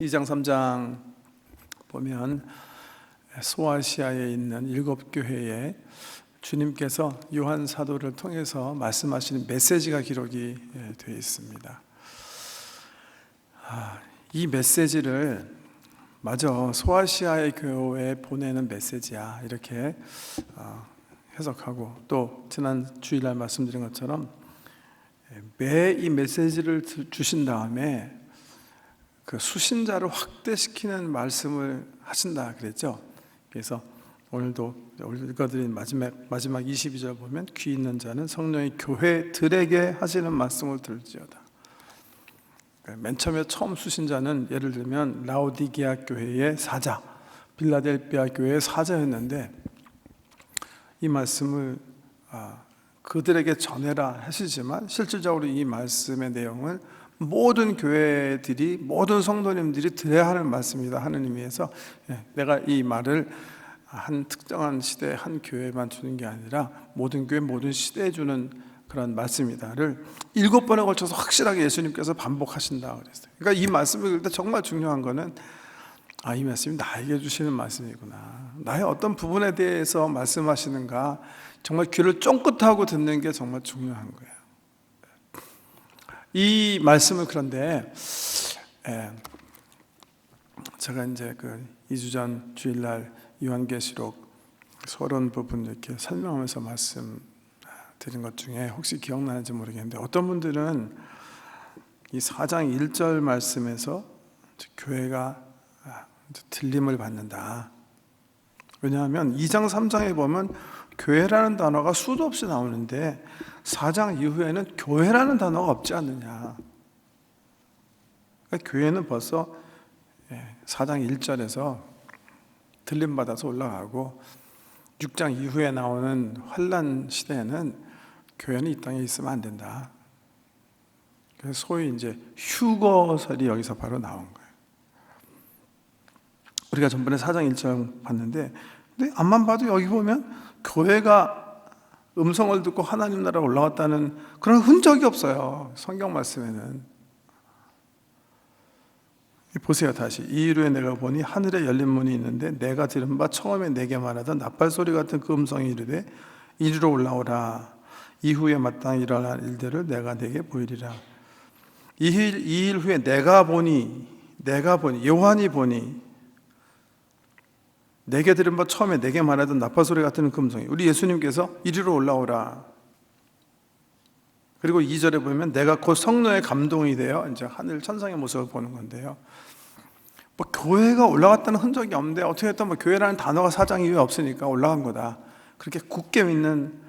2장 3장 보면 소아시아에 있는 7교회에 주님께서 요한 사도를 통해서 말씀하시는 메시지가 기록이 되어 있습니다. 이 메시지를 마저 소아시아의 교회에 보내는 메시지야 이렇게 해석하고, 또 지난 주일날 말씀드린 것처럼 매 이 메시지를 주신 다음에 그 수신자를 확대시키는 말씀을 하신다 그랬죠. 그래서 오늘도 오늘 읽어드린 마지막 22절 보면 귀 있는 자는 성령이 교회들에게 하시는 말씀을 들을지어다. 맨 처음 수신자는 예를 들면 라오디게아 교회의 사자, 빌라델비아 교회의 사자였는데 이 말씀을 그들에게 전해라 하시지만 실질적으로 이 말씀의 내용을 모든 교회들이, 모든 성도님들이 들어야 하는 말씀이다 하는 의미에서 내가 이 말을 한 특정한 시대 한 교회만 주는 게 아니라 모든 교회 모든 시대에 주는 그런 말씀이다를 7번에 걸쳐서 확실하게 예수님께서 반복하신다 그랬어요. 그러니까 이 말씀을 읽을 때 정말 중요한 거는 이 말씀이 나에게 주시는 말씀이구나, 나의 어떤 부분에 대해서 말씀하시는가 정말 귀를 쫑긋하고 듣는 게 정말 중요한 거예요. 이 말씀을 그런데 제가 이제 그 2주 전 주일날 요한계시록 서론 부분 이렇게 설명하면서 말씀 드린 것 중에 혹시 기억나는지 모르겠는데, 어떤 분들은 이 4장 1절 말씀에서 교회가 들림을 받는다. 왜냐하면 2장 3장에 보면 교회라는 단어가 수도 없이 나오는데 4장 이후에는 교회라는 단어가 없지 않느냐. 그러니까 교회는 벌써 4장 1절에서 들림받아서 올라가고 6장 이후에 나오는 환난 시대에는 교회는 이 땅에 있으면 안 된다. 그래서 소위 이제 휴거설이 여기서 바로 나온 거예요. 우리가 전번에 4장 1절 봤는데, 근데 앞만 봐도 여기 보면 교회가 음성을 듣고 하나님 나라에 올라왔다는 그런 흔적이 없어요. 성경 말씀에는. 보세요. 다시. 이후에 내가 보니 하늘에 열린 문이 있는데 내가 들은 바 처음에 내게 말하던 나팔소리 같은 그 음성이 이르되 이리로 올라오라. 이후에 마땅히 일어날 일들을 내가 내게 보이리라. 이 일 후에 내가 보니 요한이 보니 내게 들은 바 처음에 내게 말하던 나팔소리 같은 그 음성이, 우리 예수님께서 이리로 올라오라. 그리고 2절에 보면 내가 곧 성령의 감동이 되어 이제 하늘 천상의 모습을 보는 건데요. 교회가 올라갔다는 흔적이 없는데 어떻게 했든 교회라는 단어가 4장 이후에 없으니까 올라간 거다. 그렇게 굳게 믿는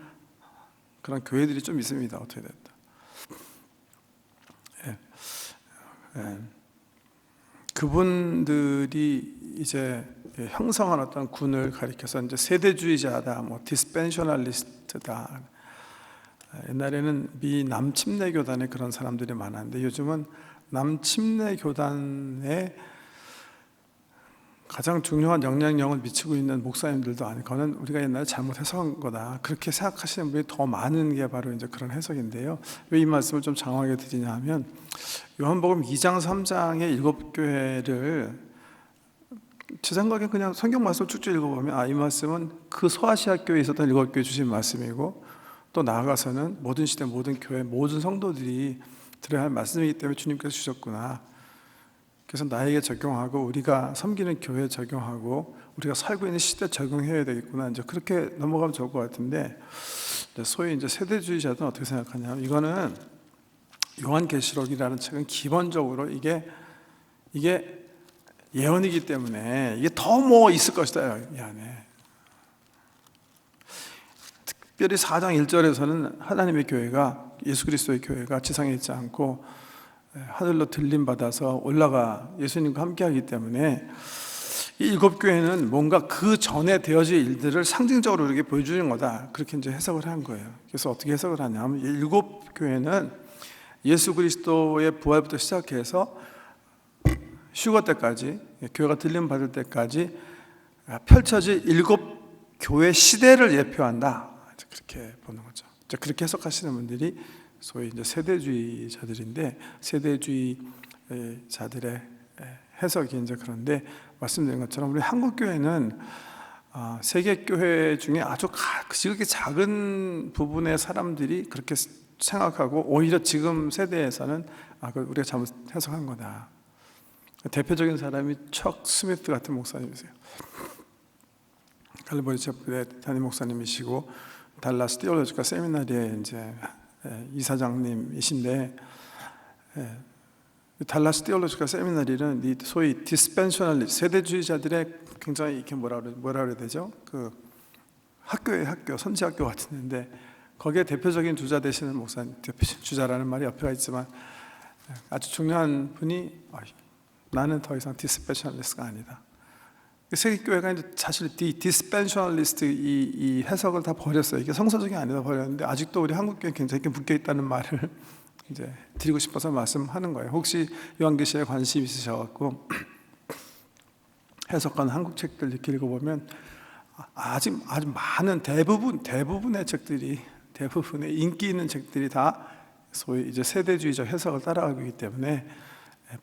그런 교회들이 좀 있습니다. 어떻게 됐다. 그분들이 이제 형성한 어떤 군을 가리켜서 이제 세대주의자다, 디스펜셔널리스트다. 옛날에는 미 남침내 교단에 그런 사람들이 많았는데 요즘은 남침내 교단에 가장 중요한 영향력을 미치고 있는 목사님들도 아니고, 그거는 우리가 옛날에 잘못 해석한 거다, 그렇게 생각하시는 분이 더 많은 게 바로 이제 그런 해석인데요. 왜 이 말씀을 좀 장황하게 드리냐 하면 요한복음 2장 3장의 7교회를 제 생각에 그냥 성경 말씀 쭉쭉 읽어보면 이 말씀은 그 소아시아 교회에 있었던 7교회 주신 말씀이고, 또 나아가서는 모든 시대 모든 교회 모든 성도들이 들어야 할 말씀이기 때문에 주님께서 주셨구나. 그래서 나에게 적용하고 우리가 섬기는 교회에 적용하고 우리가 살고 있는 시대에 적용해야 되겠구나. 이제 그렇게 넘어가면 좋을 것 같은데, 소위 이제 세대주의자들은 어떻게 생각하냐면, 이거는 요한계시록이라는 책은 기본적으로 이게 예언이기 때문에 이게 더 있을 것이다 이 안에. 특별히 4장 1절에서는 하나님의 교회가, 예수 그리스도의 교회가 지상에 있지 않고 하늘로 들림 받아서 올라가 예수님과 함께하기 때문에 이 7교회는 뭔가 그 전에 되어질 일들을 상징적으로 이렇게 보여주는 거다, 그렇게 이제 해석을 한 거예요. 그래서 어떻게 해석을 하냐면 7교회는 예수 그리스도의 부활부터 시작해서 휴거 때까지, 교회가 들림 받을 때까지 펼쳐질 7교회 시대를 예표한다, 그렇게 보는 거죠. 그렇게 해석하시는 분들이 소위 이제 세대주의자들인데, 세대주의자들의 해석이 이제 그런데 말씀드린 것처럼 우리 한국 교회는 세계 교회 중에 아주 그렇게 작은 부분의 사람들이 그렇게 생각하고 오히려 지금 세대에서는 우리가 잘못 해석한 거다. 대표적인 사람이 척 스미스 같은 목사님이세요. 칼리포니아 첩의 담임 목사님이시고 달라스 티올로지컬 세미나리의 이제 이사장님이신데, 달라스 티올로지컬 세미나리는 이 소위 디스펜셔널리 세대주의자들의 굉장히 이렇게 뭐라 그래야 되죠? 그 학교의 학교, 선지학교 같은데 거기에 대표적인 주자 되시는 목사님, 대표적인 주자라는 말이 옆에가 있지만 아주 중요한 분이 나는 더 이상 디스펜셔널리스트가 아니다. 세계교회가 이제 사실 디스펜셔널리스트 이 해석을 다 버렸어요. 이게 성서적이 아니다 버렸는데 아직도 우리 한국교회 굉장히 묶여 있다는 말을 이제 드리고 싶어서 말씀하는 거예요. 혹시 요한계시에 관심 있으셔갖고 해석한 한국 책들 이렇게 읽어보면 아주 많은 대부분의 책들이 대부분의 인기 있는 책들이 다 소위 이제 세대주의적 해석을 따라가고 있기 때문에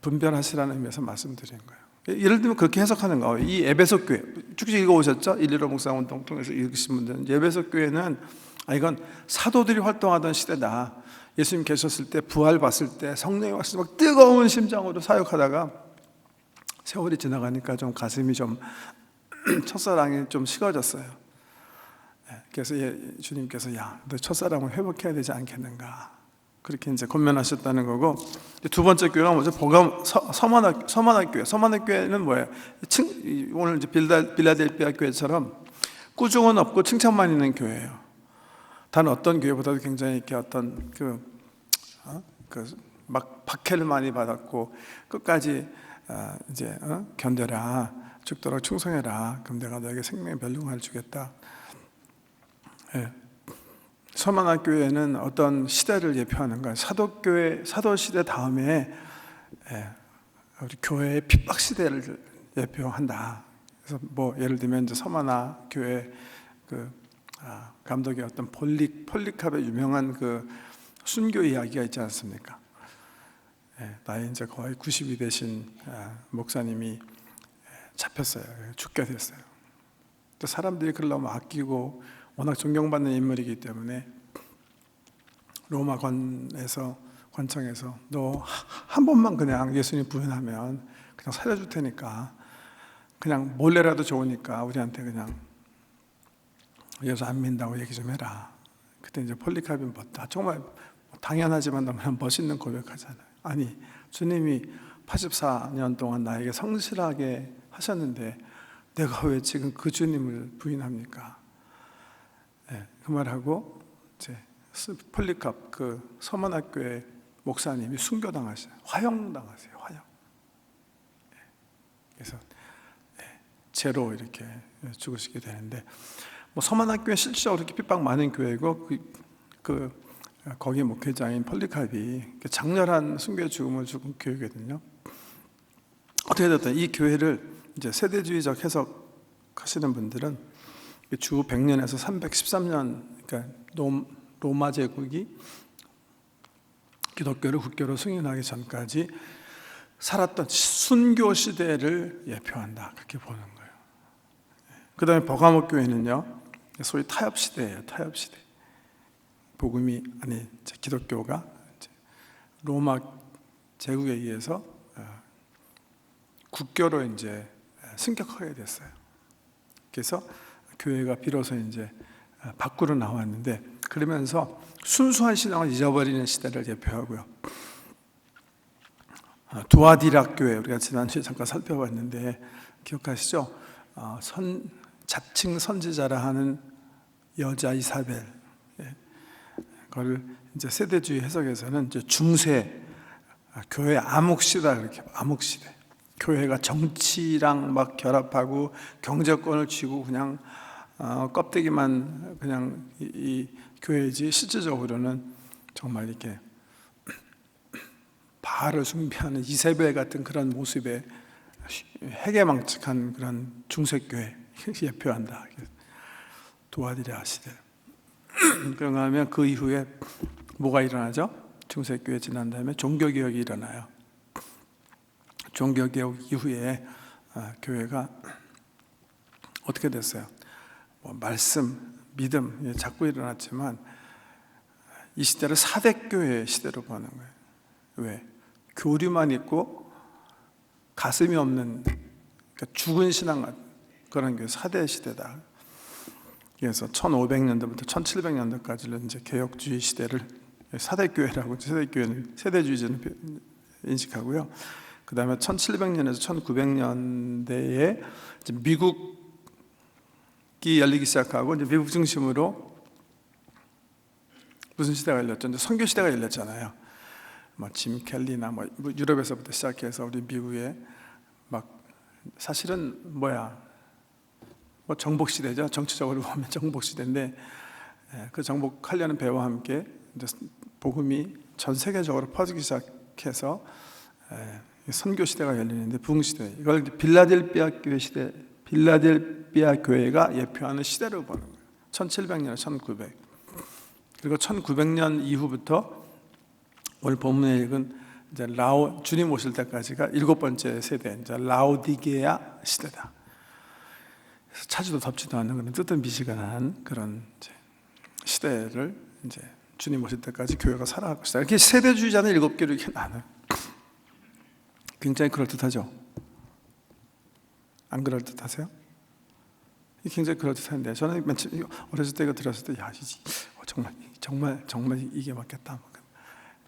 분별하시라는 의미에서 말씀드리는 거예요. 예를 들면 그렇게 해석하는 거예요. 이 에베소 교회 쭉 읽어오셨죠? 115 묵상운동 통해서 읽으신 분들은 에베소 교회는 이건 사도들이 활동하던 시대다. 예수님 계셨을 때 부활 봤을 때 성령이 왔을 때 막 뜨거운 심장으로 사역하다가 세월이 지나가니까 좀 가슴이 좀 첫사랑이 좀 식어졌어요. 그래서 주님께서 너 첫사랑을 회복해야 되지 않겠는가, 그렇게 이제 권면하셨다는 거고, 두 번째 교회가 뭐죠? 서만학 교회는 뭐예요? 오늘 이제 빌라델피아 교회처럼 꾸중은 없고 칭찬만 있는 교회예요. 단 어떤 교회보다도 굉장히 이렇게 어떤 막 박해를 많이 받았고 끝까지 이제 견뎌라, 죽도록 충성해라, 그럼 내가 너에게 생명의 멸류관을 주겠다. 서만학 교회는 어떤 시대를 예표하는가? 사도교회, 사도시대 다음에 우리 교회의 핍박 시대를 예표한다. 그래서 뭐 예를 들면 이제 서만학 교회 감독의 어떤 폴리캅의 유명한 그 순교 이야기가 있지 않습니까? 나이 이제 거의 90이 되신 목사님이 잡혔어요. 죽게 됐어요. 또 사람들이 그를 너무 아끼고 워낙 존경받는 인물이기 때문에 로마 관청에서 너 한 번만 그냥 예수님 부인하면 그냥 살려줄 테니까 그냥 몰래라도 좋으니까 우리한테 그냥 예수 안 믿는다고 얘기 좀 해라. 그때 이제 폴리카빈 정말 당연하지만 너무나 멋있는 고백하잖아요. 아니 주님이 84년 동안 나에게 성실하게 하셨는데 내가 왜 지금 그 주님을 부인합니까? 그 말하고 이제 폴리캅 그 서만학교의 목사님이 순교당하셨어요. 화형당하세요. 화형. 그래서 죄로 이렇게 죽으시게 되는데, 뭐 서만학교에 실질적으로 이렇게 핍박 많은 교회고 거기 목회자인 폴리캅이 장렬한 순교의 죽음을 죽은 교회거든요. 어떻게 됐든 이 교회를 이제 세대주의적 해석하시는 분들은 주 100년에서 313년, 그러니까 로마 제국이 기독교를 국교로 승인하기 전까지 살았던 순교 시대를 예표한다, 그렇게 보는 거예요. 그 다음에 버가모 교회는요, 소위 타협 시대예요. 타협 시대. 복음이 기독교가 로마 제국에 의해서 국교로 이제 승격하게 됐어요. 그래서 교회가 비로소 이제 밖으로 나왔는데, 그러면서 순수한 신앙을 잊어버리는 시대를 예표하고요. 두아디락 교회 우리가 지난주에 잠깐 살펴봤는데 기억하시죠? 자칭 선지자라 하는 여자 이사벨, 그걸 이제 세대주의 해석에서는 이제 중세 교회 암흑시다, 그렇게 암흑시대. 교회가 정치랑 막 결합하고 경제권을 쥐고 그냥 껍데기만 그냥 이 교회지, 실질적으로는 정말 이렇게 바알을 숭배하는 이세벨 같은 그런 모습의 해괴망측한 그런 중세교회 예표한다. 도아디라 시대. 그런가 하면 그 이후에 뭐가 일어나죠? 중세교회 지난 다음에 종교개혁이 일어나요. 종교개혁 이후에 교회가 어떻게 됐어요? 말씀, 믿음 자꾸 일어났지만 이 시대를 사대교회 시대로 보는 거예요. 왜? 교류만 있고 가슴이 없는, 그러니까 죽은 신앙 같은 그런 교회, 사대 시대다. 그래서 1500년도부터 1700년도까지는 이제 개혁주의 시대를 사대교회라고, 세대교회는 세대주의자는 인식하고요. 그 다음에 1700년에서 1900년대에 미국이 열리기 시작하고, 이제 미국 중심으로 무슨 시대가 열렸죠? 이제 선교 시대가 열렸잖아요. 짐 켈리나 유럽에서부터 시작해서 우리 미국에 사실은 정복 시대죠. 정치적으로 보면 정복 시대인데, 그 정복하려는 배와 함께 이제 복음이 전 세계적으로 퍼지기 시작해서 선교 시대가 열리는데, 부흥 시대, 이걸 빌라델피아 교회 시대, 빌라델피아 교회가 예표하는 시대로 보는 거예요. 1700년, 1900. 그리고 1900년 이후부터 오늘 본문에 읽은 이제 주님 오실 때까지가 7번째 세대, 이제 라오디게아 시대다. 그래서 차지도 덥지도 않는 그런 뜨뜻미지근한 그런 이제 시대를 이제 주님 오실 때까지 교회가 살아가고 있다. 이렇게 세대주의자는 7개로 이렇게 나눠요. 굉장히 그럴듯하죠? 안 그럴듯하세요? 굉장히 그럴듯한데, 저는 어렸을 때 이거 들었을 때, 정말 이게 맞겠다,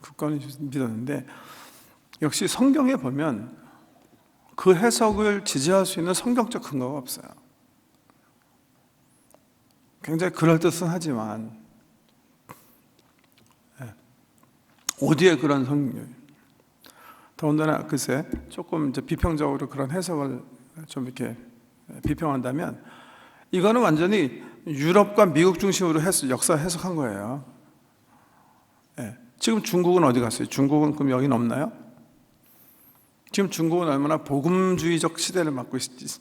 굳건히 믿었는데, 역시 성경에 보면 그 해석을 지지할 수 있는 성경적 근거가 없어요. 굉장히 그럴듯은 하지만 어디에 그런 성경, 더군다나 글쎄 조금 이제 비평적으로 그런 해석을 좀 이렇게 비평한다면, 이거는 완전히 유럽과 미국 중심으로 역사 해석한 거예요. 지금 중국은 어디 갔어요? 중국은 그럼 여기는 없나요? 지금 중국은 얼마나 복음주의적 시대를 맞고 있지,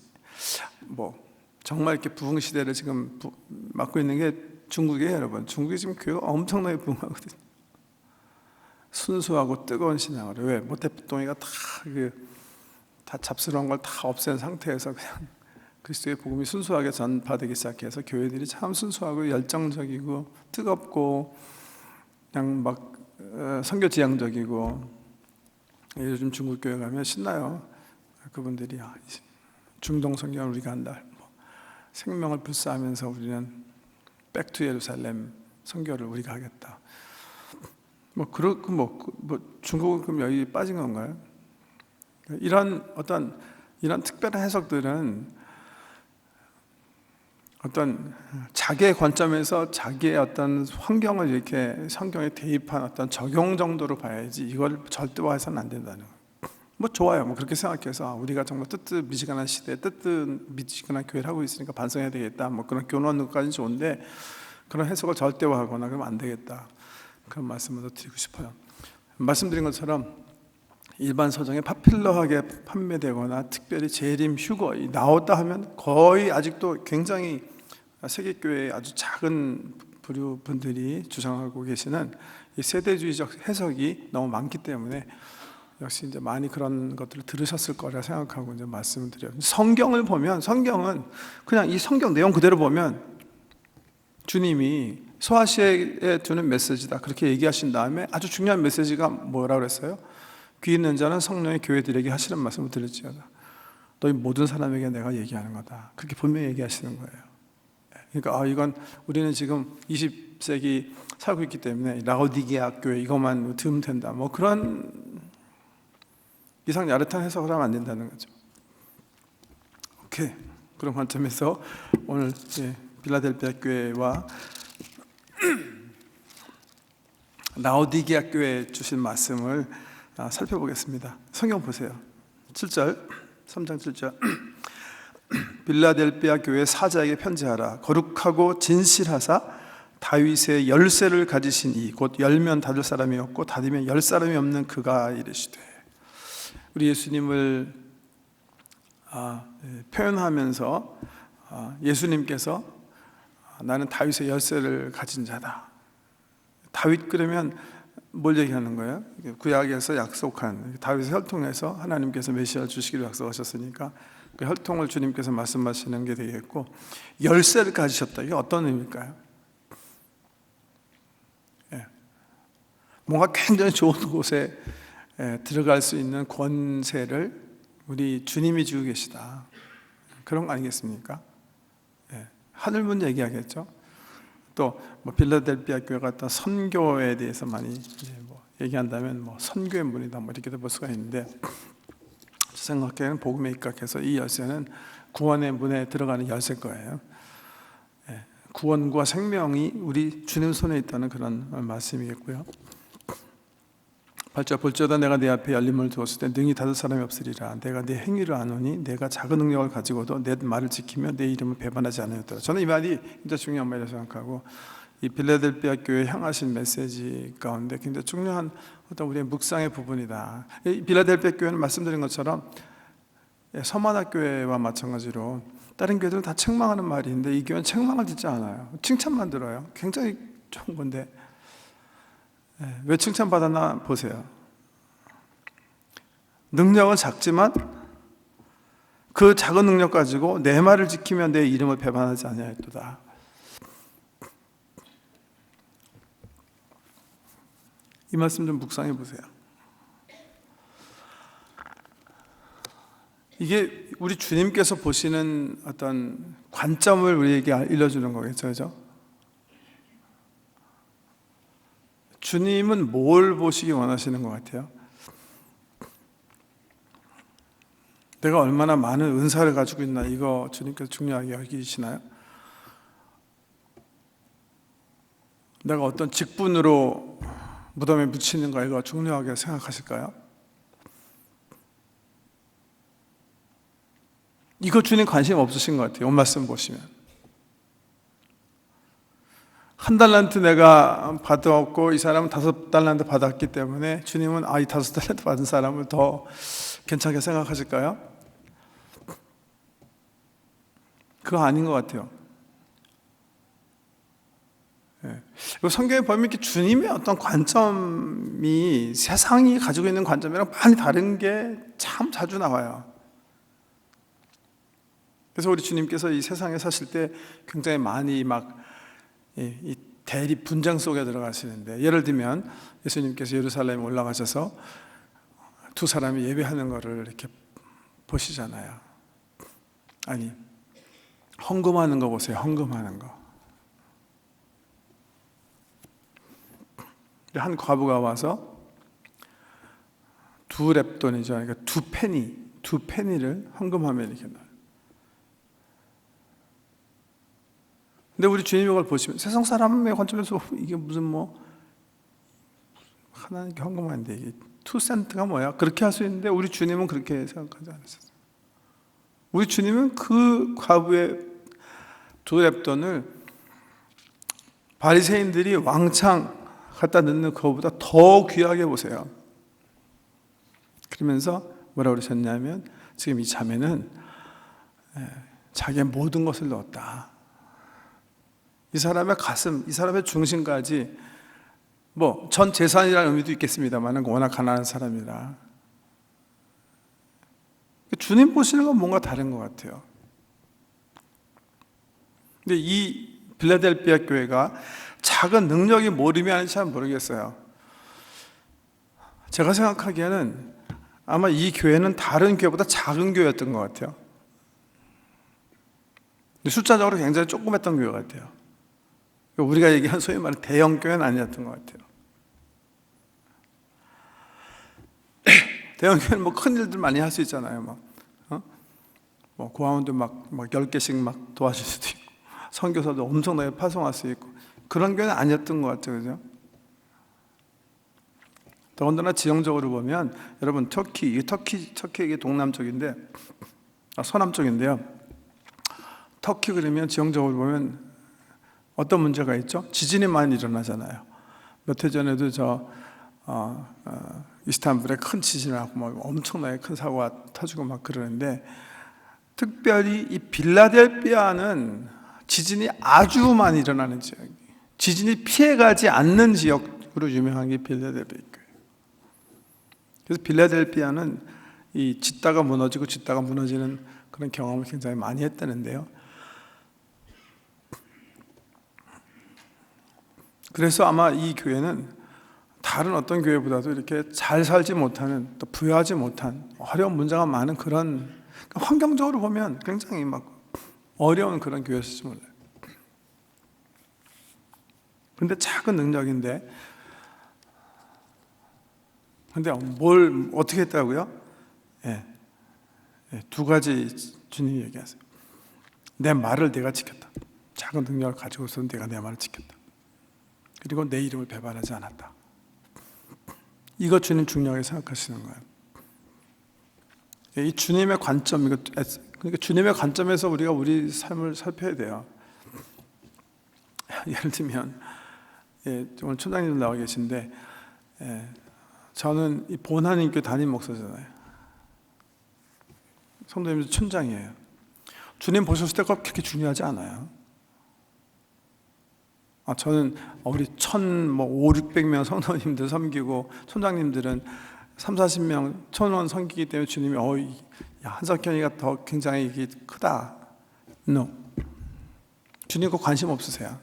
정말 이렇게 부흥 시대를 지금 맞고 있는 게 중국이에요, 여러분. 중국이 지금 교회가 엄청나게 부흥하거든요. 순수하고 뜨거운 신앙으로. 왜? 모태동이가 다 잡스러운 걸 다 없앤 상태에서 그냥 그리스도의 복음이 순수하게 전파되기 시작해서 교회들이 참 순수하고 열정적이고 뜨겁고 그냥 선교지향적이고, 요즘 중국 교회 가면 신나요. 그분들이 중동 성경을 우리가 한다, 생명을 불사하면서 우리는 백투 예루살렘 선교를 우리가 하겠다. 중국은 그럼 여기 빠진 건가요? 이런 특별한 해석들은 어떤 자기의 관점에서 자기의 어떤 환경을 이렇게 성경에 대입한 어떤 적용 정도로 봐야지, 이걸 절대화해서는 안 된다는 거예요. 좋아요. 그렇게 생각해서 우리가 정말 뜨뜻미지근한 시대에 뜨뜻미지근한 교회를 하고 있으니까 반성해야 되겠다, 그런 교훈까지는 좋은데, 그런 해석을 절대화하거나 그러면 안 되겠다, 그런 말씀을 더 드리고 싶어요. 말씀드린 것처럼 일반 서점에 파퓰러하게 판매되거나 특별히 재림, 휴거 나왔다 하면 거의 아직도 굉장히 세계교회의 아주 작은 부류 분들이 주장하고 계시는 이 세대주의적 해석이 너무 많기 때문에, 역시 이제 많이 그런 것들을 들으셨을 거라 생각하고 이제 말씀을 드려요. 성경을 보면, 성경은 그냥 이 성경 내용 그대로 보면 주님이 소아시아에 주는 메시지다 그렇게 얘기하신 다음에, 아주 중요한 메시지가 뭐라고 그랬어요? 귀 있는 자는 성령의 교회들에게 하시는 말씀을 들을지어다. 너희 모든 사람에게 내가 얘기하는 거다. 그렇게 분명히 얘기하시는 거예요. 그러니까 이건 우리는 지금 20세기 살고 있기 때문에 라오디게아 교회 이것만 들으면 된다, 그런 이상 야릇한 해석을 하면 안 된다는 거죠. 오케이. 그런 관점에서 오늘 빌라델피아 교회와 라오디게아 교회에 주신 말씀을 살펴보겠습니다. 성경 보세요. 7절, 3장 7절. 빌라델피아 교회 사자에게 편지하라. 거룩하고 진실하사 다윗의 열쇠를 가지신 이, 곧 열면 닫을 사람이 없고 닫으면 열 사람이 없는 그가 이르시되. 우리 예수님을 표현하면서 예수님께서 나는 다윗의 열쇠를 가진 자다. 다윗 그러면 뭘 얘기하는 거예요? 구약에서 약속한 다윗의 혈통에서 하나님께서 메시아를 주시기로 약속하셨으니까 그 혈통을 주님께서 말씀하시는 게 되겠고, 열쇠를 가지셨다. 이게 어떤 의미일까요? 뭔가 굉장히 좋은 곳에 들어갈 수 있는 권세를 우리 주님이 주고 계시다, 그런 거 아니겠습니까? 하늘문 얘기하겠죠. 또 뭐 빌라델피아 교회 같은 선교에 대해서 많이 얘기한다면 선교의 문이다 이렇게도 볼 수가 있는데, 제 생각에는 복음에 입각해서 이 열쇠는 구원의 문에 들어가는 열쇠일 거예요. 구원과 생명이 우리 주님 손에 있다는 그런 말씀이겠고요. 8절, 볼지어다 내가 내 앞에 열림을 두었을 때 능히 닫을 사람이 없으리라. 내가 내 행위를 아노니 내가 작은 능력을 가지고도 내 말을 지키며 내 이름을 배반하지 않으였더라. 저는 이 말이 굉장히 중요한 말이라고 생각하고, 이 빌라델피아 교회에 향하신 메시지 가운데 굉장히 중요한 어떤 우리의 묵상의 부분이다. 이 빌라델피아 교회는 말씀드린 것처럼 서만학교회와 마찬가지로 다른 교회들은 다 책망하는 말이 있는데, 이 교회는 책망을 듣지 않아요. 칭찬만 들어요. 굉장히 좋은 건데 왜 칭찬받았나 보세요. 능력은 작지만 그 작은 능력 가지고 내 말을 지키면 내 이름을 배반하지 아니하였도다. 이 말씀 좀 묵상해 보세요. 이게 우리 주님께서 보시는 어떤 관점을 우리에게 알려주는 거겠죠, 그죠? 주님은 뭘 보시기 원하시는 것 같아요? 내가 얼마나 많은 은사를 가지고 있나, 이거 주님께서 중요하게 여기시나요? 내가 어떤 직분으로 무덤에 묻히는가, 이거 중요하게 생각하실까요? 이거 주님 관심 없으신 것 같아요. 온 말씀 보시면. 한 달란트 내가 받았고 이 사람은 5달란트 받았기 때문에 주님은 이 5달란트 받은 사람을 더 괜찮게 생각하실까요? 그거 아닌 것 같아요. 성경에 보면 이렇게 주님의 어떤 관점이 세상이 가지고 있는 관점이랑 많이 다른 게 참 자주 나와요. 그래서 우리 주님께서 이 세상에 사실 때 굉장히 많이 이 대립 분쟁 속에 들어가시는데, 예를 들면 예수님께서 예루살렘에 올라가셔서 두 사람이 예배하는 것을 이렇게 보시잖아요. 아니, 헌금하는 거 보세요. 헌금하는 거. 한 과부가 와서 두 렙돈이죠. 그러니까 두 페니를 헌금하면 이렇게 나와요. 근데 우리 주님이 그걸 보시면 세상 사람의 관점에서 이게 무슨 하나님께 헌금하는데 이게 2센트가 뭐야? 그렇게 할 수 있는데 우리 주님은 그렇게 생각하지 않으셨어요. 우리 주님은 그 과부의 두 렙돈을 바리새인들이 왕창 갖다 넣는 그거보다 더 귀하게 보세요. 그러면서 뭐라고 그러셨냐면, 지금 이 자매는 자기의 모든 것을 넣었다. 이 사람의 가슴, 이 사람의 중심까지, 전 재산이라는 의미도 있겠습니다만 워낙 가난한 사람이라 주님 보시는 건 뭔가 다른 것 같아요. 근데 이 빌라델피아 교회가 작은 능력이 뭘 의미하는지 잘 모르겠어요. 제가 생각하기에는 아마 이 교회는 다른 교회보다 작은 교회였던 것 같아요. 숫자적으로 굉장히 조그맸던 교회 같아요. 우리가 얘기한 소위 말하는 대형 교회는 아니었던 것 같아요. 대형 교회는 큰 일들 많이 할 수 있잖아요. 고아원도 10개씩 도와줄 수도 있고, 선교사도 엄청나게 파송할 수 있고, 그런 교회는 아니었던 것 같아요. 그죠? 더군다나 지형적으로 보면, 여러분, 터키 이게 동남쪽인데, 서남쪽인데요. 터키 그러면 지형적으로 보면 어떤 문제가 있죠? 지진이 많이 일어나잖아요. 몇 해 전에도 이스탄불에 큰 지진을 하고 엄청나게 큰 사고가 터지고 그러는데, 특별히 이 빌라델피아는 지진이 아주 많이 일어나는 지역이, 지진이 피해가지 않는 지역으로 그로 유명한 게 빌라델피아 교회. 그래서 빌라델피아는 이 짓다가 무너지고 짓다가 무너지는 그런 경험을 굉장히 많이 했다는데요. 그래서 아마 이 교회는 다른 어떤 교회보다도 이렇게 잘 살지 못하는, 또 부유하지 못한, 어려운 문제가 많은 그런, 환경적으로 보면 굉장히 막 어려운 그런 교회였을지 몰라요. 근데 작은 능력인데, 근데 뭘 어떻게 했다고요? 두 가지 주님이 얘기하세요. 내 말을 내가 지켰다. 작은 능력을 가지고서는 내가 내 말을 지켰다. 그리고 내 이름을 배반하지 않았다. 이거 주님 중요하게 생각하시는 거예요. 이 주님의 관점, 그러니까 주님의 관점에서 우리가 우리 삶을 살펴야 돼요. 예를 들면, 오늘 촌장님도 나와 계신데, 저는 이 본하님교 담임 목사잖아요. 성도님도 촌장이에요. 주님 보셨을 때 그렇게 중요하지 않아요. 저는 우리 500-600명 성도님들 섬기고 촌장님들은 30-40명 천원 섬기기 때문에 주님이 한석현이가 더 굉장히 이게 크다. No. 주님 그 관심 없으세요.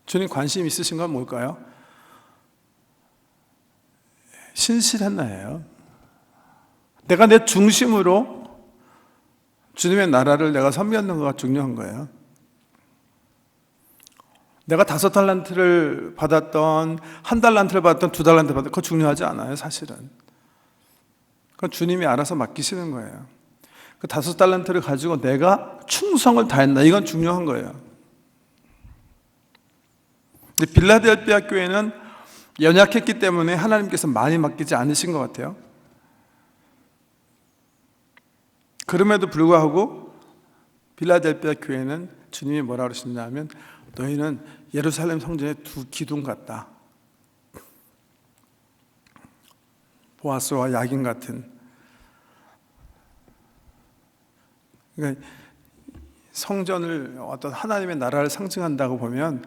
주님 관심 있으신 건 뭘까요? 신실했나예요. 내가 내 중심으로 주님의 나라를 내가 섬겼는 거가 중요한 거예요. 내가 5달란트를 받았던, 1달란트를 받았던, 2달란트를 받았던, 그거 중요하지 않아요, 사실은. 그건 주님이 알아서 맡기시는 거예요. 그 5달란트를 가지고 내가 충성을 다했나, 이건 중요한 거예요. 근데 빌라델피아 교회는 연약했기 때문에 하나님께서 많이 맡기지 않으신 것 같아요. 그럼에도 불구하고 빌라델피아 교회는 주님이 뭐라 그러시냐면, 너희는 예루살렘 성전의 2 기둥 같다. 보아스와 야긴 같은. 그러니까 성전을 어떤 하나님의 나라를 상징한다고 보면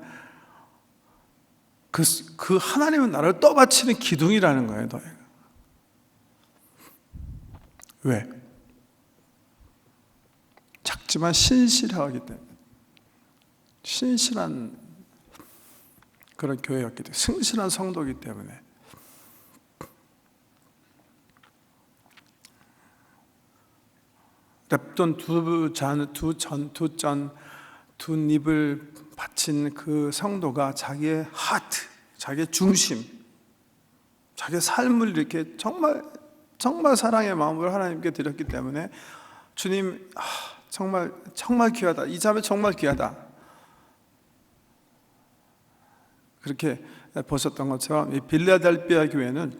그 하나님의 나라를 떠받치는 기둥이라는 거예요, 너희가. 왜? 작지만 신실하기 때문에. 신실한 그런 교회였기 때문에, 성실한 성도이기 때문에. 랩돈 2입을 바친 그 성도가 자기의 하트, 자기의 중심, 자기의 삶을 이렇게 정말 사랑의 마음으로 하나님께 드렸기 때문에 주님, 정말 귀하다. 이 자매 정말 귀하다. 그렇게 보셨던 것처럼 이 빌라델피아 교회는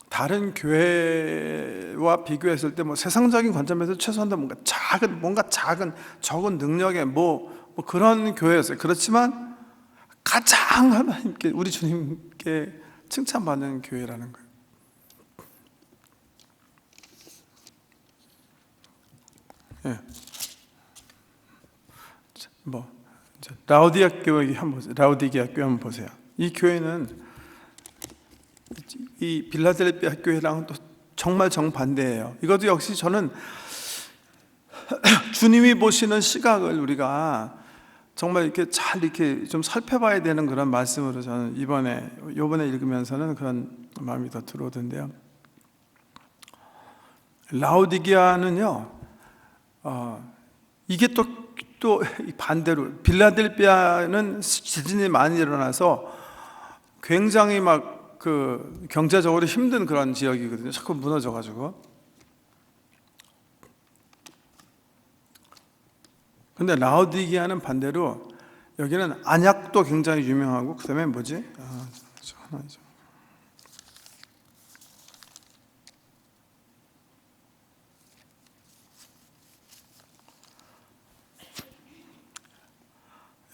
다른 교회와 비교했을 때 세상적인 관점에서 최소한 뭔가 작은 적은 능력의 그런 교회였어요. 그렇지만 가장 하나님께, 우리 주님께 칭찬받는 교회라는 거예요. 라우디게아 교회 한번 보세요. 이 교회는 이 빌라델피아 교회랑 또 정말 정반대예요. 이것도 역시 저는 주님이 보시는 시각을 우리가 정말 이렇게 잘 이렇게 좀 살펴봐야 되는 그런 말씀으로 저는 이번에 읽으면서는 그런 마음이 더 들어오던데요. 라우디게아는요, 이게 또 반대로 빌라델피아는 지진이 많이 일어나서 굉장히 경제적으로 힘든 그런 지역이거든요. 자꾸 무너져가지고. 근데 라우디게아는 반대로 여기는 안약도 굉장히 유명하고, 그 다음에 뭐지? 하나죠.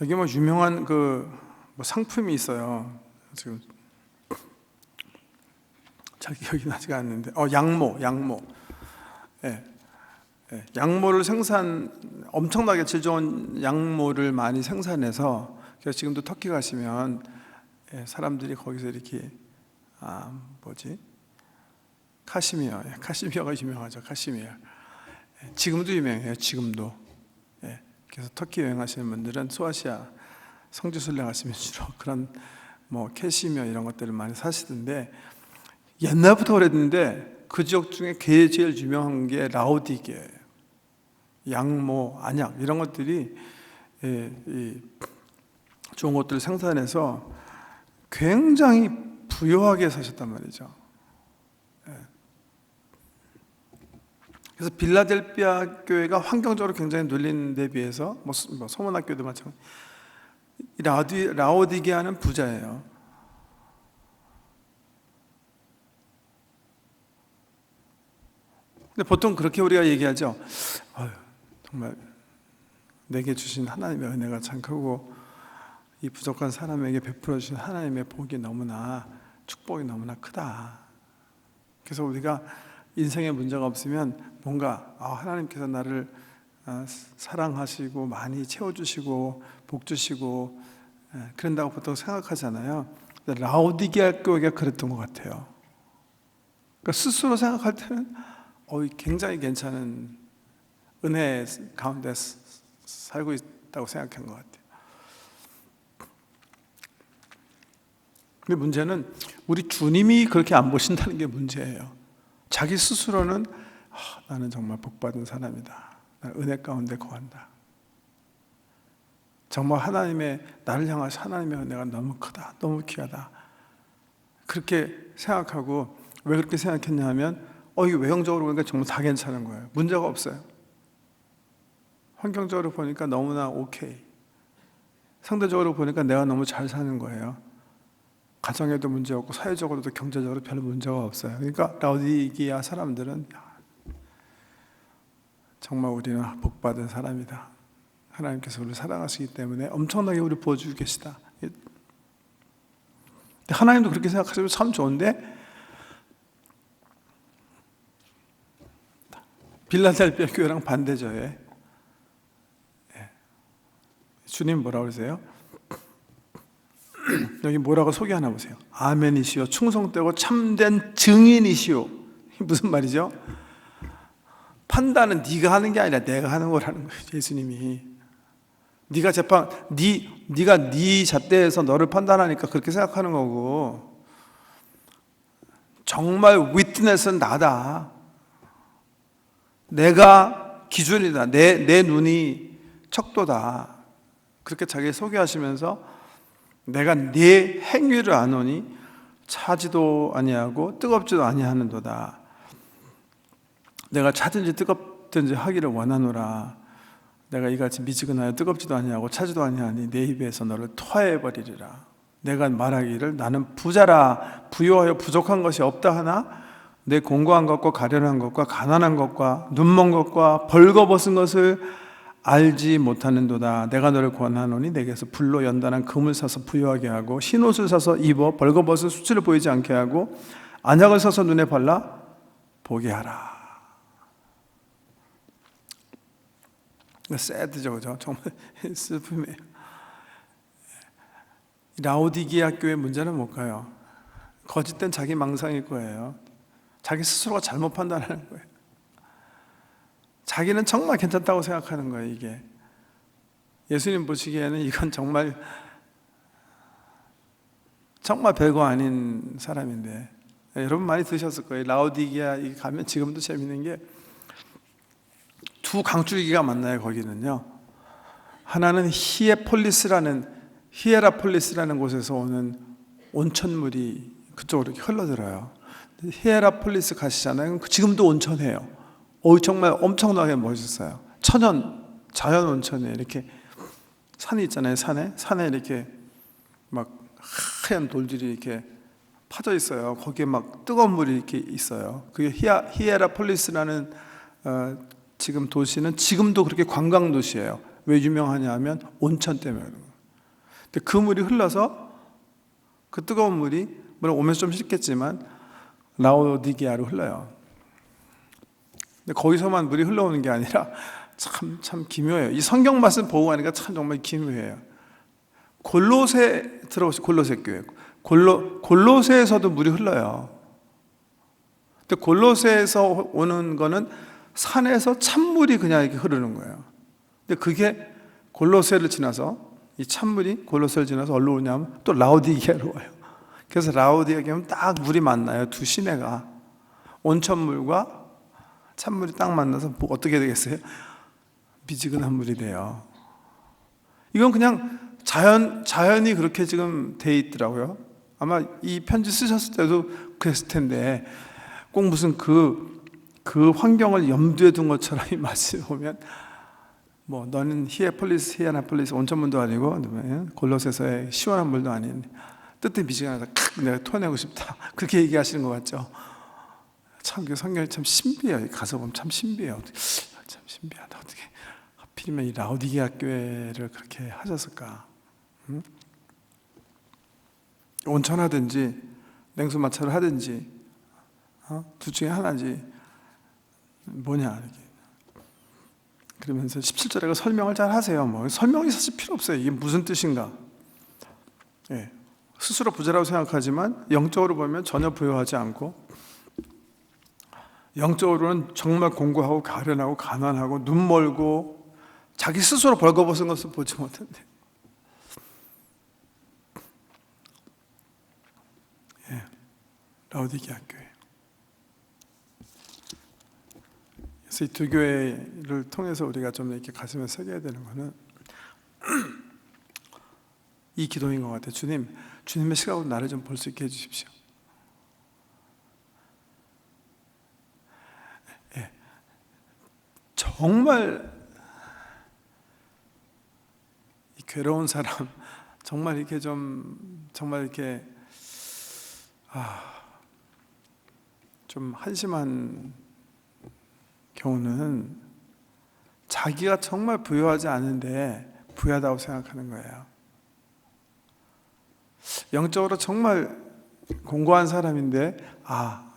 여기 유명한 상품이 있어요. 지금 잘 기억이 나지가 않는데, 양모. 양모를 엄청나게 질 좋은 양모를 많이 생산해서 그래서 지금도 터키 가시면 사람들이 거기서 이렇게 카시미어가 유명하죠. 카시미어. 지금도 유명해요. 지금도. 그래서 터키 여행하시는 분들은 소아시아 성지순례 가시면 주로 그런 캐시미어 이런 것들을 많이 사시던데, 옛날부터 그랬는데 그 지역 중에 제일 유명한 게 라오디게예요. 양모, 안약 이런 것들이 좋은 것들을 생산해서 굉장히 부유하게 사셨단 말이죠. 그래서 빌라델피아 교회가 환경적으로 굉장히 눌린 데 비해서 소문학교도 마찬가지. 라오디게아는 부자예요. 근데 보통 그렇게 우리가 얘기하죠. 정말 내게 주신 하나님의 은혜가 참 크고 이 부족한 사람에게 베풀어 주신 하나님의 복이 너무나, 축복이 너무나 크다. 그래서 우리가 인생에 문제가 없으면 뭔가 하나님께서 나를 사랑하시고 많이 채워주시고 복 주시고 그런다고 보통 생각하잖아요. 라오디게아 교회가 그랬던 것 같아요. 그러니까 스스로 생각할 때는 굉장히 괜찮은 은혜 가운데 살고 있다고 생각한 것 같아요. 근데 문제는 우리 주님이 그렇게 안 보신다는 게 문제예요. 자기 스스로는 나는 정말 복받은 사람이다. 은혜 가운데 거한다. 정말 나를 향하신 하나님의 은혜가 너무 크다. 너무 귀하다. 그렇게 생각하고, 왜 그렇게 생각했냐 하면 이게 외형적으로 보니까 정말 다 괜찮은 거예요. 문제가 없어요. 환경적으로 보니까 너무나 오케이. 상대적으로 보니까 내가 너무 잘 사는 거예요. 가정에도 문제 없고 사회적으로도 경제적으로 별 문제가 없어요. 그러니까 라오디게아 사람들은 정말 우리는 복받은 사람이다. 하나님께서 우리를 사랑하시기 때문에 엄청나게 우리 보여주고 계시다. 하나님도 그렇게 생각하시면 참 좋은데, 빌라델피아 교회랑 반대죠. 주님 뭐라고 그러세요? 여기 뭐라고 소개하나 보세요. 아멘이시오, 충성되고 참된 증인이시오. 무슨 말이죠? 판단은 네가 하는 게 아니라 내가 하는 거라는 거예요. 예수님이 네가 네가 네 잣대에서 너를 판단하니까 그렇게 생각하는 거고, 정말 위트네스는 나다. 내가 기준이다. 내 눈이 척도다. 그렇게 자기 소개하시면서 내가 네 행위를 아노니 차지도 아니하고 뜨겁지도 아니하는도다. 내가 차든지 뜨겁든지 하기를 원하노라. 내가 이같이 미지근하여 뜨겁지도 아니하고 차지도 아니하니 내 입에서 너를 토해버리리라. 내가 말하기를 나는 부자라, 부유하여 부족한 것이 없다 하나 내 공고한 것과 가련한 것과 가난한 것과 눈먼 것과 벌거벗은 것을 알지 못하는도다. 내가 너를 권하노니 내게서 불로 연단한 금을 사서 부유하게 하고 흰옷을 사서 입어 벌거벗은 수치를 보이지 않게 하고 안약을 사서 눈에 발라 보게 하라. 새드죠, 그죠? 정말 슬픔이에요. 라오디게아 교회 문제는 뭘까요? 거짓된 자기 망상일 거예요. 자기 스스로가 잘못 판단하는 거예요. 자기는 정말 괜찮다고 생각하는 거예요. 이게 예수님 보시기에는 이건 정말 별거 아닌 사람인데, 여러분 많이 들으셨을 거예요. 라오디게아 가면 지금도 재밌는 게 두 강줄기가 만나요. 거기는요, 하나는 히에라폴리스라는 곳에서 오는 온천물이 그쪽으로 이렇게 흘러들어요. 히에라폴리스 가시잖아요. 지금도 온천이에요. 정말 엄청나게 멋있어요. 자연 온천이에요. 이렇게 산이 있잖아요. 산에 이렇게 막 하얀 돌들이 이렇게 파져 있어요. 거기에 막 뜨거운 물이 이렇게 있어요. 그게 히에라폴리스라는 지금 도시는 지금도 그렇게 관광 도시예요. 왜 유명하냐 하면 온천 때문에. 근데 그 물이 흘러서, 그 뜨거운 물이 물론 오면 좀 식겠지만 라오디게아로 흘러요. 근데 거기서만 물이 흘러오는 게 아니라 참 기묘해요. 이 성경 말씀 보고 가니까 참 정말 기묘해요. 골로새 들어보세요. 골로새 교회. 골로새에서도 물이 흘러요. 근데 골로새에서 오는 거는 산에서 찬물이 그냥 이렇게 흐르는 거예요. 근데 그게 골로새를 지나서 이 찬물이 골로새를 지나서 어디로 오냐면 또 라오디게아로 와요. 그래서 라오디게아면 딱 물이 만나요. 두 시내가 온천물과 찬물이 딱 만나서 뭐 어떻게 되겠어요? 미지근한 물이 돼요. 이건 그냥 자연이 그렇게 지금 돼 있더라고요. 아마 이 편지 쓰셨을 때도 그랬을 텐데 꼭 무슨 그 환경을 염두에 둔 것처럼 이 말씀 보면 뭐 너는 히에나폴리스 온천물도 아니고 골로새서의 시원한 물도 아닌 뜨뜻 미지근하다 내가 토해내고 싶다 그렇게 얘기하시는 것 같죠. 참 그 성경이 참 신비해요. 가서 보면 참 신비해요. 참 신비하다. 어떻게 하필이면 이 라오디게아 교회를 그렇게 하셨을까? 응? 온천하든지 냉수마찰을 하든지 둘 중에 하나지 뭐냐 이렇게. 그러면서 17절에 설명을 잘 하세요. 뭐 설명이 사실 필요 없어요. 이게 무슨 뜻인가? 예. 스스로 부자라고 생각하지만 영적으로 보면 전혀 부유하지 않고 영적으로는 정말 공고하고 가련하고 가난하고 눈멀고 자기 스스로 벌거벗은 것을 보지 못한대. 예. 라오디게아 교회. 그래서 이 두 교회를 통해서 우리가 좀 이렇게 가슴에 새겨야 되는 거는 이 기도인 것 같아요. 주님의 시각으로 나를 좀 볼 수 있게 해주십시오. 예. 정말 이 괴로운 사람, 정말 이렇게 정말 이렇게 좀 한심한 경우는 자기가 정말 부유하지 않은데 부유하다고 생각하는 거예요. 영적으로 정말 공고한 사람인데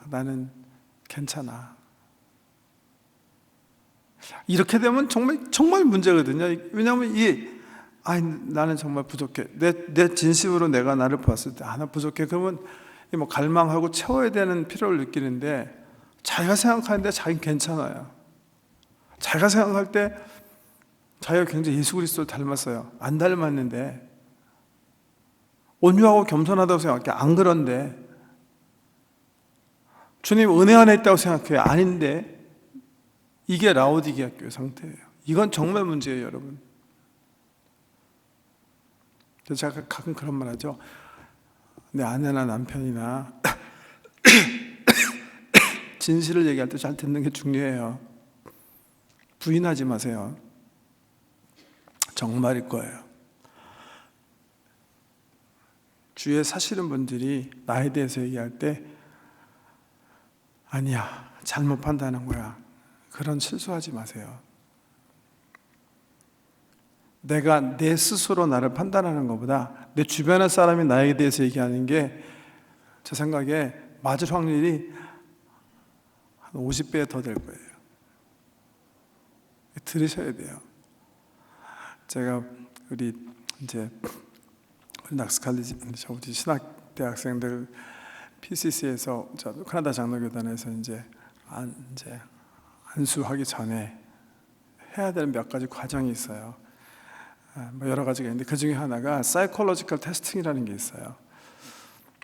나는 괜찮아. 이렇게 되면 정말 문제거든요. 왜냐하면 나는 정말 부족해. 내 진심으로 내가 나를 봤을 때 나 부족해. 그러면 뭐 갈망하고 채워야 되는 필요를 느끼는데 자기가 생각하는데 자기는 괜찮아요. 자기가 생각할 때 자기가 굉장히 예수 그리스도를 닮았어요. 안 닮았는데 온유하고 겸손하다고 생각해. 안 그런데 주님 은혜 안에 있다고 생각해요. 아닌데 이게 라오디게아 교회 상태예요. 이건 정말 문제예요, 여러분. 그래서 제가 가끔 그런 말 하죠. 내 아내나 남편이나 진실을 얘기할 때 잘 듣는 게 중요해요. 부인하지 마세요. 정말일 거예요. 주위에 사시는 분들이 나에 대해서 얘기할 때 아니야, 잘못 판단한 거야. 그런 실수하지 마세요. 내가 내 스스로 나를 판단하는 것보다 내 주변의 사람이 나에 대해서 얘기하는 게 제 생각에 맞을 확률이 한 50배 더 될 거예요. 들으셔야 돼요. 제가 우리 낙스칼리지 우리 신학대학생들 PCC에서 캐나다 장로교단에서 안수하기 전에 해야 되는 몇 가지 과정이 있어요. 뭐 여러 가지가 있는데 그 중에 하나가 사이콜로지컬 테스팅이라는 게 있어요.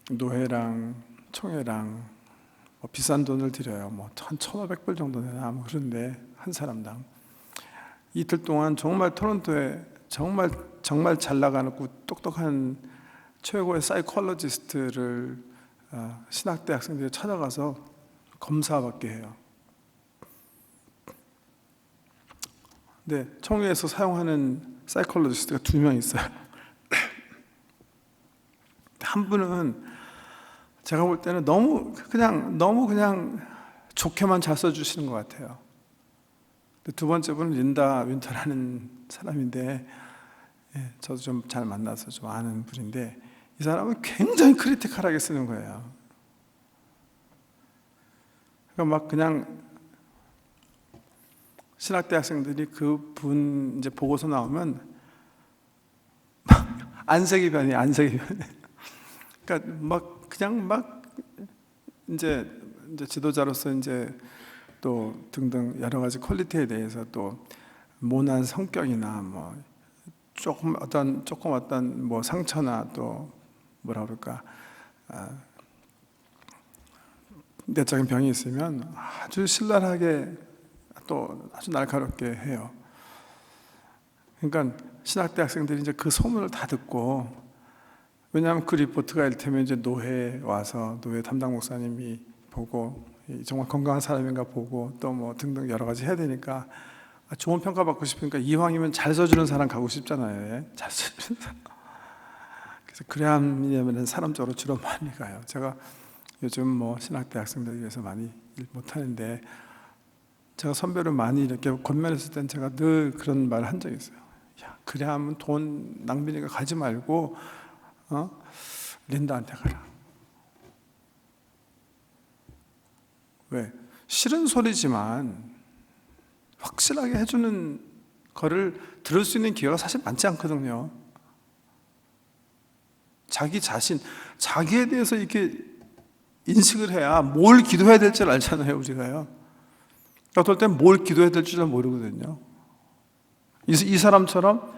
노회랑 총회랑 뭐 비싼 돈을 들여요. 뭐 한 1,500불 정도 되나 뭐 그런데 한 사람당 이틀 동안 정말 토론토에 정말 잘 나가고 똑똑한 최고의 사이콜로지스트를 신학대 학생들이 찾아가서 검사받게 해요. 근데 총회에서 사용하는 사이콜로지스트가 2명 있어요. 한 분은 제가 볼 때는 너무 그냥 좋게만 잘 써주시는 것 같아요. 두 번째 분은 린다 윈터라는 사람인데 저도 좀 잘 만나서 좀 아는 분인데 이 사람은 굉장히 크리티컬하게 쓰는 거예요. 그러니까 막 그냥 신학대 학생들이 그 분 보고서 나오면 안색이 변해, 안색이 변해. 그러니까 막 그냥 막 이제 지도자로서 이제 또 등등 여러 가지 퀄리티에 대해서 또 모난 성격이나 뭐 조금 어떤 뭐 상처나 또 뭐라 그럴까 내적인 병이 있으면 아주 신랄하게 또 아주 날카롭게 해요. 그러니까 신학대 학생들이 이제 그 소문을 다 듣고, 왜냐하면 그 리포트가 이를테면 이제 노회에 와서 노회 담당 목사님이 보고 정말 건강한 사람인가 보고 또 뭐 등등 여러 가지 해야 되니까 좋은 평가 받고 싶으니까 이왕이면 잘 써주는 사람 가고 싶잖아요. 잘 써주는 사람. 그래서 그래야면 사람 쪽으로 주로 많이 가요. 제가 요즘 뭐 신학대 학생들 위해서 많이 일 못하는데 제가 선배를 많이 이렇게 권면했을 땐 제가 늘 그런 말을 한 적이 있어요. 야, 그래야 하면 돈 낭비니까 가지 말고 린다한테 가라. 왜? 싫은 소리지만 확실하게 해주는 거를 들을 수 있는 기회가 사실 많지 않거든요. 자기 자신, 자기에 대해서 이렇게 인식을 해야 뭘 기도해야 될 줄 알잖아요, 우리가요. 어떨 땐 뭘 기도해야 될 줄 모르거든요. 이 사람처럼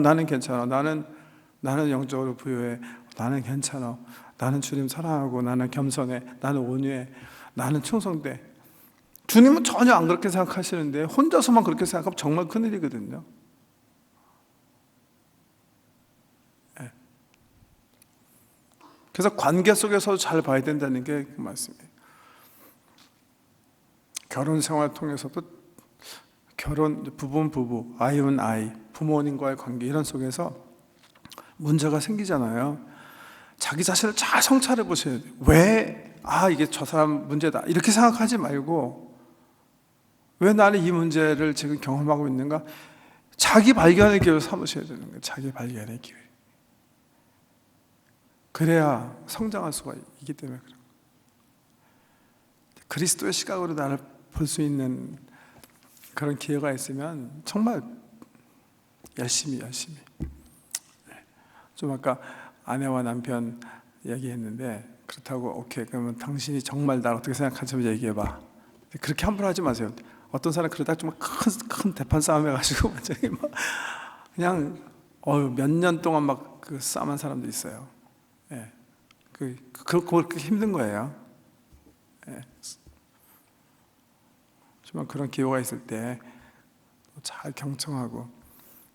나는 괜찮아. 나는 영적으로 부유해. 나는 괜찮아. 나는 주님 사랑하고, 나는 겸손해. 나는 온유해. 나는 충성돼. 주님은 전혀 안 그렇게 생각하시는데 혼자서만 그렇게 생각하면 정말 큰일이거든요. 네. 그래서 관계 속에서 잘 봐야 된다는 게 그 말씀이에요. 결혼 생활 통해서도 부부, 아이는 아이, 부모님과의 관계 이런 속에서 문제가 생기잖아요. 자기 자신을 잘 성찰해 보셔야 돼요. 왜? 이게 저 사람 문제다. 이렇게 생각하지 말고 왜 나는 이 문제를 지금 경험하고 있는가? 자기 발견의 기회를 삼으셔야 되는 거예요. 자기 발견의 기회. 그래야 성장할 수가 있기 때문에 그래요. 그리스도의 시각으로 나를 볼 수 있는 그런 기회가 있으면 정말 열심히 좀 아까 아내와 남편 얘기했는데 그렇다고 오케이 그러면 당신이 정말 나를 어떻게 생각하는지 얘기해봐. 그렇게 함부로 하지 마세요. 어떤 사람 그러다 정말 큰 대판 싸움 해가지고 완전히 막 그냥 몇 년 동안 막 그 싸움한 사람도 있어요. 예, 그렇게 힘든 거예요. 예. 정말 그런 기회가 있을 때 잘 경청하고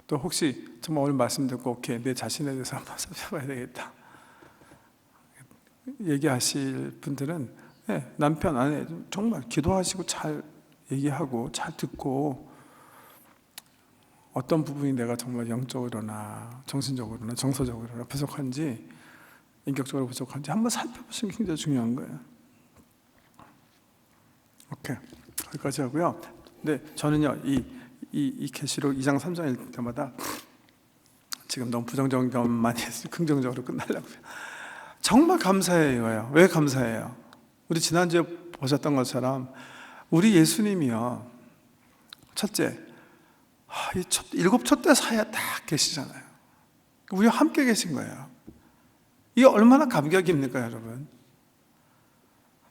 또 혹시 정말 오늘 말씀 듣고 오케이 내 자신에 대해서 한번 살펴봐야 되겠다 얘기하실 분들은 남편 아내 정말 기도하시고 잘 얘기하고 잘 듣고 어떤 부분이 내가 정말 영적으로나 정신적으로나 정서적으로나 부족한지 인격적으로 부족한지 한번 살펴보시는 게 굉장히 중요한 거예요. 오케이 여기까지 하고요. 네, 저는요 이 계시록 2장 3장 읽을 때마다 지금 너무 부정적인 경험 많이 해서 긍정적으로 끝나려고요. 정말 감사해요. 왜 감사해요? 우리 지난주에 보셨던 것처럼 우리 예수님이요 첫째 이 일곱 촛대 사이에 딱 계시잖아요. 우리와 함께 계신 거예요. 이게 얼마나 감격입니까 여러분?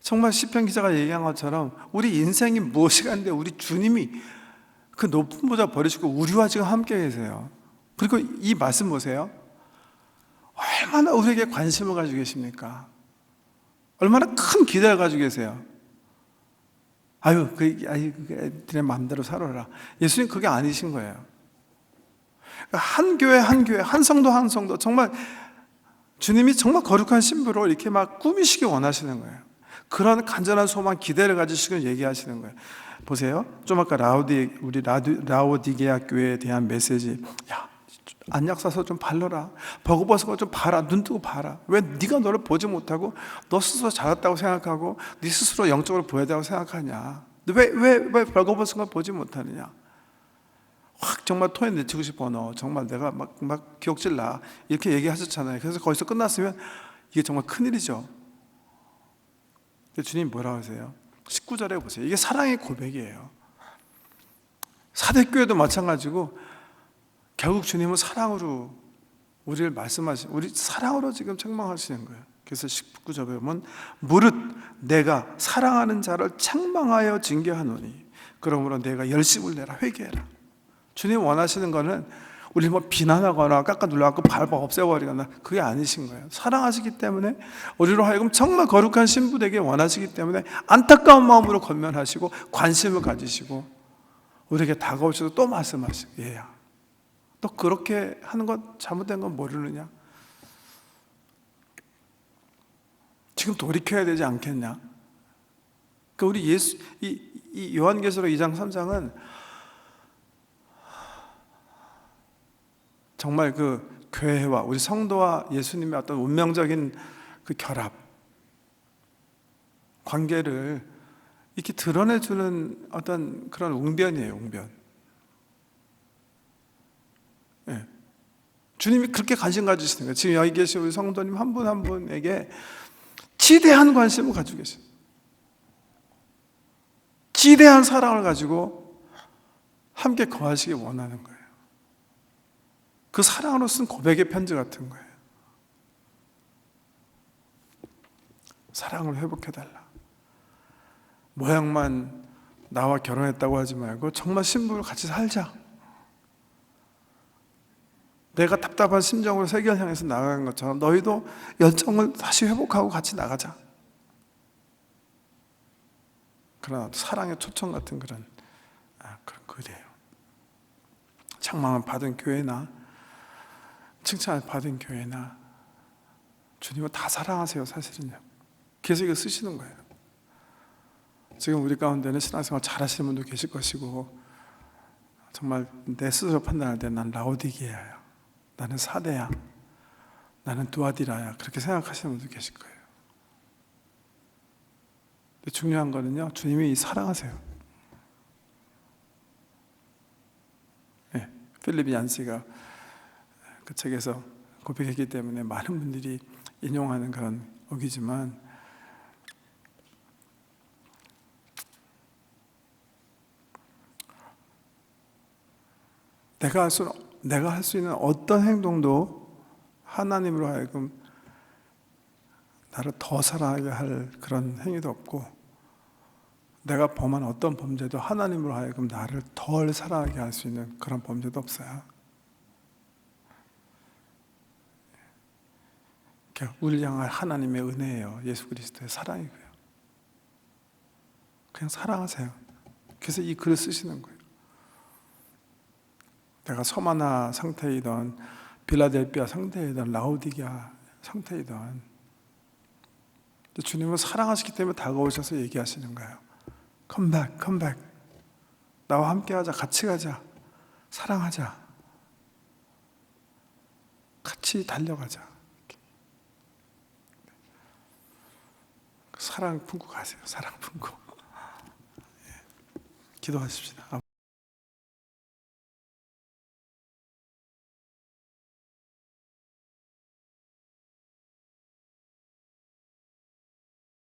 정말 시편 기자가 얘기한 것처럼 우리 인생이 무엇이간데 우리 주님이 그 높은 보좌 버리시고 우리와 지금 함께 계세요. 그리고 이 말씀 보세요. 얼마나 우리에게 관심을 가지고 계십니까? 얼마나 큰 기대를 가지고 계세요. 애들의 마음대로 살아라. 예수님 그게 아니신 거예요. 한 교회 한 교회, 한 성도 한 성도 정말 주님이 정말 거룩한 신부로 이렇게 막 꾸미시기 원하시는 거예요. 그런 간절한 소망, 기대를 가지시고 얘기하시는 거예요. 보세요. 좀 아까 우리 라오디게아 교회에 대한 메시지. 야, 안약 사서 좀 발라라. 버거벗은 거 좀 봐라. 눈 뜨고 봐라. 왜 네가 너를 보지 못하고 너 스스로 잘났다고 생각하고 네 스스로 영적으로 보여야 된다고 생각하냐? 왜 벌거벗은 걸 보지 못하느냐? 확 정말 토해 내치고 싶어. 너 정말 내가 막 기억질 나. 이렇게 얘기하셨잖아요. 그래서 거기서 끝났으면 이게 정말 큰일이죠. 주님 뭐라고 하세요? 19절에 보세요. 이게 사랑의 고백이에요. 사대교회도 마찬가지고 결국 주님은 사랑으로 우리를 말씀하시, 우리 사랑으로 지금 책망하시는 거예요. 그래서 19절에 보면 무릇 내가 사랑하는 자를 책망하여 징계하노니 그러므로 내가 열심을 내라, 회개해라. 주님 원하시는 거는 우리 뭐 비난하거나 깎아 눌러갖고 밟아 없애버리거나 그게 아니신 거예요. 사랑하시기 때문에 우리로 하여금 정말 거룩한 신부 되게 원하시기 때문에 안타까운 마음으로 권면하시고 관심을 가지시고 우리에게 다가오셔서 또 말씀하시고, 얘야 너 그렇게 하는 건 잘못된 건 모르느냐? 지금 돌이켜야 되지 않겠냐? 그러니까 우리 이 요한계시록 2장 3장은 정말 그 교회와 우리 성도와 예수님의 어떤 운명적인 그 결합, 관계를 이렇게 드러내주는 어떤 그런 웅변이에요, 웅변. 네. 주님이 그렇게 관심 가지시는 거예요. 지금 여기 계신 우리 성도님 한 분 한 분에게 지대한 관심을 가지고 계세요. 지대한 사랑을 가지고 함께 거하시기 원하는 거예요. 그 사랑으로 쓴 고백의 편지 같은 거예요. 사랑을 회복해달라. 모양만 나와 결혼했다고 하지 말고 정말 신부로 같이 살자. 내가 답답한 심정으로 세계를 향해서 나아간 것처럼 너희도 열정을 다시 회복하고 같이 나가자. 그러나 사랑의 초청 같은 그런 글이에요. 책망을 받은 교회나 칭찬을 받은 교회나 주님은 다 사랑하세요, 사실은요. 계속 이거 쓰시는 거예요. 지금 우리 가운데는 신앙생활 잘하시는 분도 계실 것이고 정말 내 스스로 판단할 때 난 라오디게아야, 나는 사대야, 나는 두아디라야 그렇게 생각하시는 분도 계실 거예요. 근데 중요한 거는요, 주님이 사랑하세요. 네, 필립 얀시가 그 책에서 고백했기 때문에 많은 분들이 인용하는 그런 어기지만 내가 할 수 있는 어떤 행동도 하나님으로 하여금 나를 더 사랑하게 할 그런 행위도 없고, 내가 범한 어떤 범죄도 하나님으로 하여금 나를 덜 사랑하게 할 수 있는 그런 범죄도 없어요. 우리를 향한 하나님의 은혜예요. 예수 그리스도의 사랑이고요. 그냥 사랑하세요. 그래서 이 글을 쓰시는 거예요. 내가 서마나 상태이던 빌라델피아 상태이던 라오디게아 상태이던 주님은 사랑하시기 때문에 다가오셔서 얘기하시는 거예요. Come back, come back. 나와 함께 하자, 같이 가자, 사랑하자, 같이 달려가자. 사랑 품고 가세요. 사랑 품고. 기도하십시다.